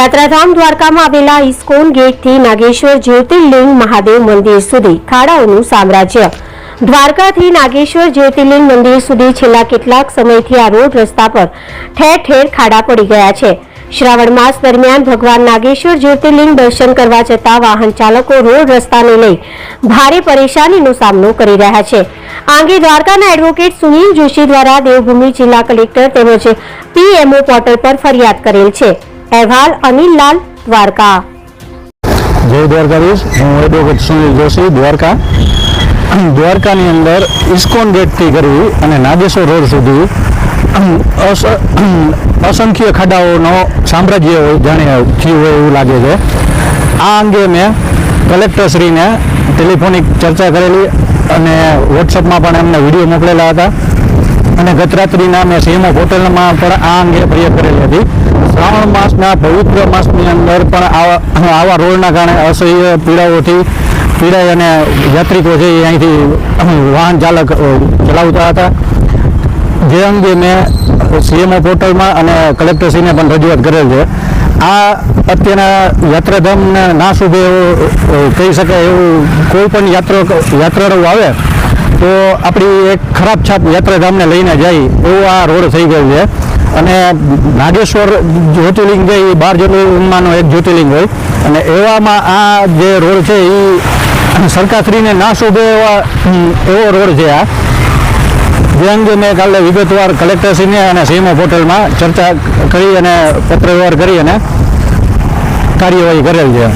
યાત્રાધામ દ્વારકામાં આવેલા ઇસ્કોન ગેટથી નાગેશ્વર જ્યોતિર્લિંગ મહાદેવ મંદિર સુધી ખાડાઓનું સામ્રાજ્ય। દ્વારકાથી નાગેશ્વર જ્યોતિર્લિંગ મંદિર સુધી છેલ્લા કેટલાક સમયથી આ રોડ રસ્તા પર ઠેર ઠેર ખાડા પડી ગયા છે। શ્રાવણ માસ દરમિયાન ભગવાન નાગેશ્વર જ્યોતિર્લિંગ દર્શન કરવા જતા વાહન ચાલકો રોડ રસ્તાને લઈ ભારે પરેશાનીનો સામનો કરી રહ્યા છે। આ અંગે દ્વારકાના એડવોકેટ સુનિલ જોશી દ્વારા દેવભૂમિ જિલ્લા કલેક્ટર તેમજ પીએમઓ પોર્ટલ પર ફરિયાદ કરેલ છે। અહેવાલ અનિલ લાલ, દ્વારકા। जय द्वारकाधीश, हूँ एडवोकेट सुनील जोशी, द्वारका। द्वारकानी अंदर इस्कोन गेट थी करवी अने नागेश्वर रोड सुधी असंख्य खाडाओनो साम्राज्य जाने थयुं होय एवुं लागे छे। आ अंगे मैं कलेक्टरश्रीने टेलिफोनिक चर्चा करेली अने वॉट्सएपमां पण एमने विडियो मोकलेला हता अने गत रात्रिना मैं सीएमओ पोर्ટલમાં પણ આ અંગે ફરિયાદ કરેલી હતી। श्रावण मासना पवित्र मासनी अंदर पण आवा रोडना कारणे असह्य पीड़ाई अने यात्रिको छे अहींथी वाहन चालक चलावता हता। जे अंगे मैं सीएमओ पोर्ટલમાં અને કલેક્ટરશ્રીને પણ રજૂઆત કરેલ છે। આ અત્યારના યાત્રાધામને ના શોભે એવું કહી શકાય એવું કોઈ પણ યાત્રાળુ આવે તો આપણી એક ખરાબ છાપ યાત્રાધામને લઈને જાય એવું આ રોડ થઈ ગયું છે। અને નાગેશ્વર જ્યોતિર્લિંગ છે એ 12 જ્યોતિર્લિંગમાંનો એક જ્યોતિર્લિંગ હોય અને એવામાં આ જે રોડ છે એ સરકારશ્રીને ના શોભે એવો રોડ છે। આ જે અંગે મેં કાલે વિગતવાર કલેક્ટરશ્રીને અને સીએમઓ પોર્ટલમાં ચર્ચા કરી અને પત્ર વ્યવહાર કરી અને કાર્યવાહી કરેલ છે।